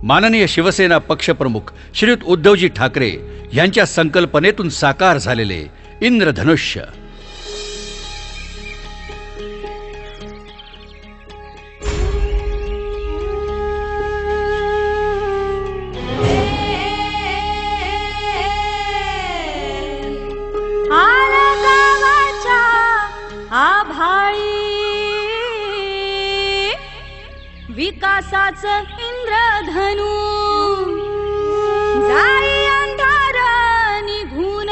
माननीय शिवसेना पक्षप्रमुख श्रीयुत उद्धवजी ठाकरे यांच्या संकल्पनेतून साकार झालेले इंद्रधनुष्य. विकासाचं इंद्रधनु जाई अंधार निघून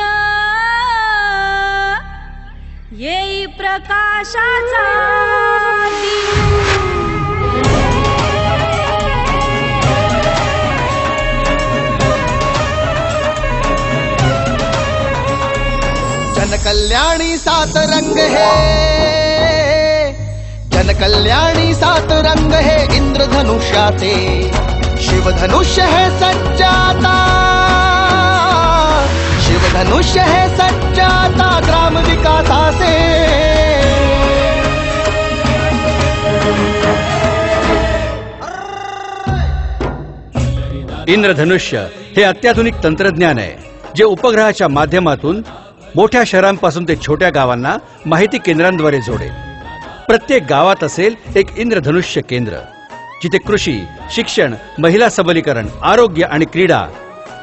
येई प्रकाशाचा जनकल्याणी सात रंग है, जनकल्याणी सात रंग है इंद्रधनुष्याचे. शिवधनुष्य है सज्जाता, शिवधनुष्य है सज्जाता ग्राम विकासाचे. इंद्रधनुष्य हे अत्याधुनिक तंत्रज्ञान आहे जे उपग्रहाच्या माध्यमातून मोठ्या शहरांपासून ते छोट्या गावांना माहिती केंद्रांद्वारे जोडेल. प्रत्येक गावात असेल एक इंद्रधनुष्य केंद्र जिथे कृषी, शिक्षण, महिला सबलीकरण, आरोग्य आणि क्रीडा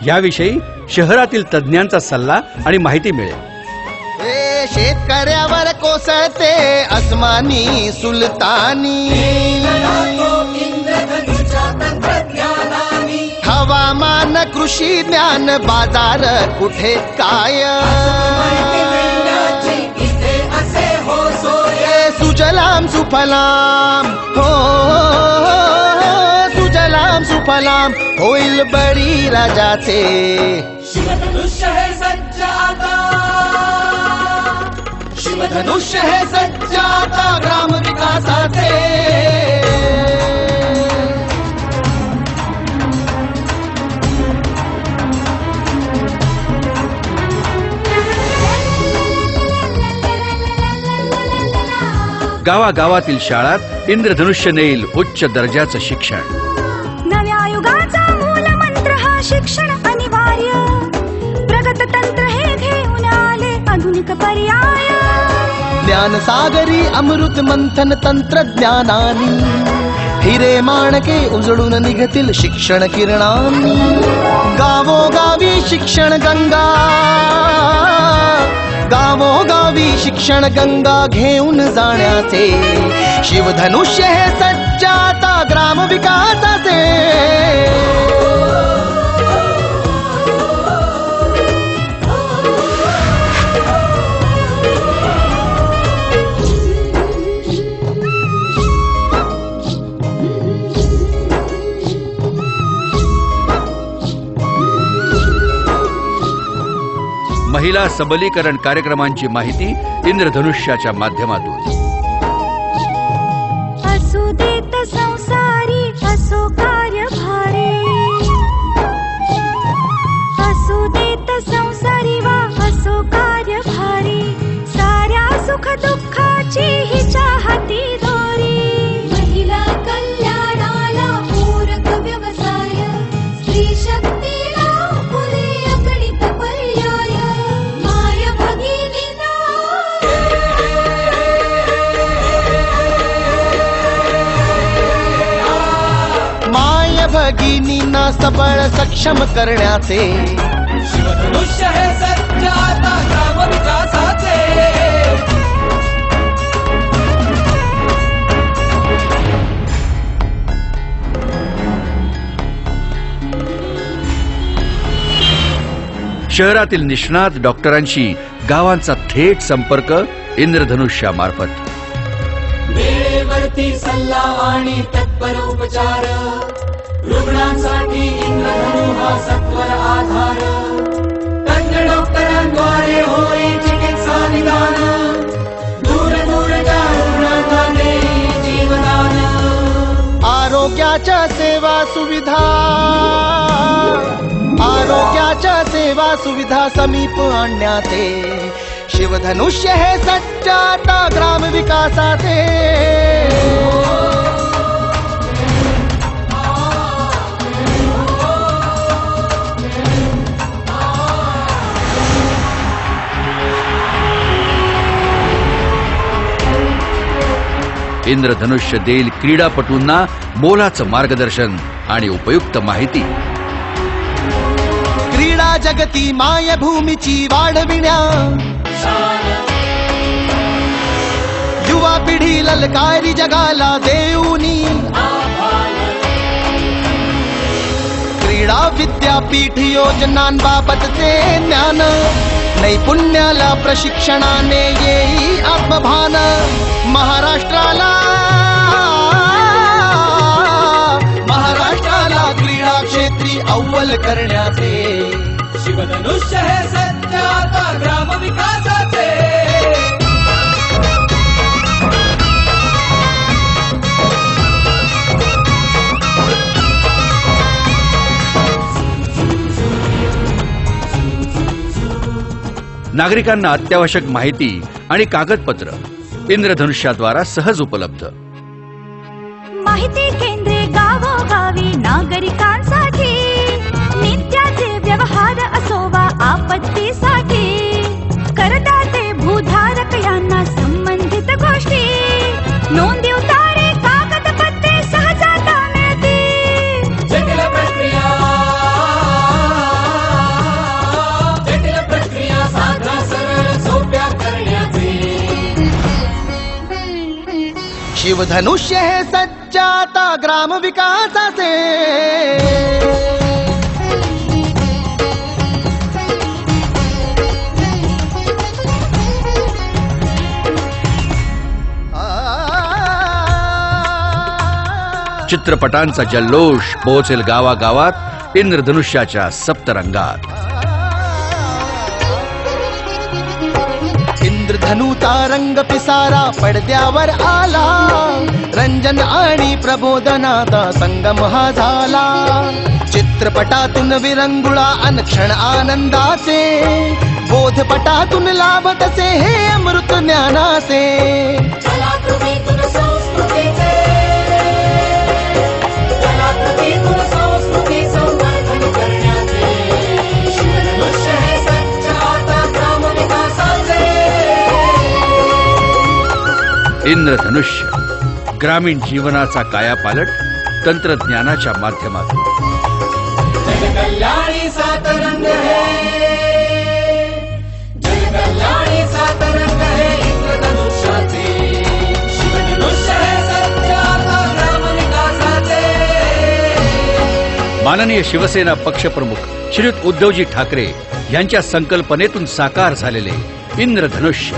याविषयी शहरातील तज्ञांचा सल्ला आणि माहिती मिळेल. शेतकऱ्यावर कोसळते अस्मानी सुलतानी, हवामान कृषी ज्ञान बाजार कुठे काय. सुजलाम सुफलाम हो, सुजलाम सुफलाम होईल बळी राजाचे. शिवधनुष्य है सज्जाता, शिवधनुष्य है सज्जाता ग्राम विकासाचे. गावागावातील शाळात इंद्रधनुष्य नेईल उच्च दर्जाचं शिक्षण. नव्या युगाचा मूल मंत्र हा शिक्षण अनिवार्य. प्रगत तंत्र हे घेऊन आले आधुनिक पर्याय. ज्ञान सागरी अमृत मंथन तंत्रज्ञानानी हिरे माणके उजळून निघतील शिक्षण किरणांनी. गावोगावी शिक्षण गंगा, गावोगावी शिक्षण गंगा घेऊन जाण्याचे. शिवधनुष्य हे सज्जाता ग्राम विकासाचे. महिला सबलीकरण कार्यक्रमांची माहिती इंद्रधनुष्याच्या माध्यमातून. असू देत संसारी असो कार्यभारी, असू देत संसारी वा असो कार्यभारी. साऱ्या सुख दुःखाची हिच्या हाती दोरी. महिला कल्याणाला पूरक व्यवसाय, स्त्री शक्तीला फुले अगणित पर्याय. माय भगिनीना, माय भगिनींना सबळ सक्षम करण्याचे. शिवधनुष्य है सज्जाता ग्राम विकासाचे. शहरातील निष्णात डॉक्टरांशी गावांचा थेट संपर्क इंद्रधनुष्यामार्फत. वेळेवरती सल्ला आणि तत्पर उपचार, रुग्णांसाठी इंद्रधनु हा सत्वर आधार. तज्ञ डॉक्टरांद्वारे होई चिकित्सा निदान, दूर दूरच्या रुग्णांना देई जीवदान. आरोग्याच्या सेवा सुविधा, आरोग्याच्या सेवा सुविधा समीप आणण्याचे. शिवधनुष्य हे सज्जाता ग्राम विकासाचे. इंद्रधनुष्य देईल क्रीडापटूंना मोलाचं मार्गदर्शन आणि उपयुक्त माहिती. क्रीडा जगती मायभूमीची वाढविण्या, युवा पिढी ललकारी जगाला देऊनी, क्रीडा विद्यापीठ योजनांबाबतचे ज्ञान, नैपुण्याला प्रशिक्षणाने येई आत्मभान. महाराष्ट्राला क्रीडा क्षेत्री अव्वल करण्याचे शिवधनुष्य हे सत्य आता ग्राम विकासाचे. नागरिकांना अत्यावश्यक माहिती आणि कागदपत्र इंद्रधनुष्याद्वारा सहज उपलब्ध. माहिती केंद्रे गावोगावी नागरिकांसाठी, नित्याचे व्यवहार असो वा आपत्तीसाठी, करदाते भूधारक यांना संबंधित गोष्टी, नोंदी उतारे कागदपत्रे सहजाता मिळतील. जटिल प्रक्रिया साध्या सरळ सोप्या करण्याचे शिवधनुष्य हे सज्जाता ग्राम विकासाचे. चित्रपटांचा जल्लोष पोहोचेल गावागावात इंद्रधनुष्याच्या सप्तरंगात. इंद्रधनुचा रंग पिसारा पडद्यावर आला, रंजन आणि प्रबोधनाचा संगम हा झाला. चित्रपटातून विरंगुळा अनक्षण आनंदाचे, बोधपटातून लाभतसे हे अमृत ज्ञानाचे. कलाकृतीतून संस्कृतीचे, कलाकृतीतून संस्कृती संवर्धन करण्याचे शिवधनुष्य हे सत्य आता ग्राम विकासाचे. इंद्रधनुष्य ग्रामीण जीवनाचा कायापालट तंत्रज्ञानाच्या माध्यमातून. जनकल्याणी सातरंग है, जनकल्याणी सातरंग है इंद्रधनुष्याचे. शिवधनुष्य हे सत्य आता ग्राम विकासाचे. माननीय शिवसेना पक्षप्रमुख श्रीयुत उद्धवजी ठाकरे यांच्या संकल्पनेतून साकार झालेले इंद्रधनुष्य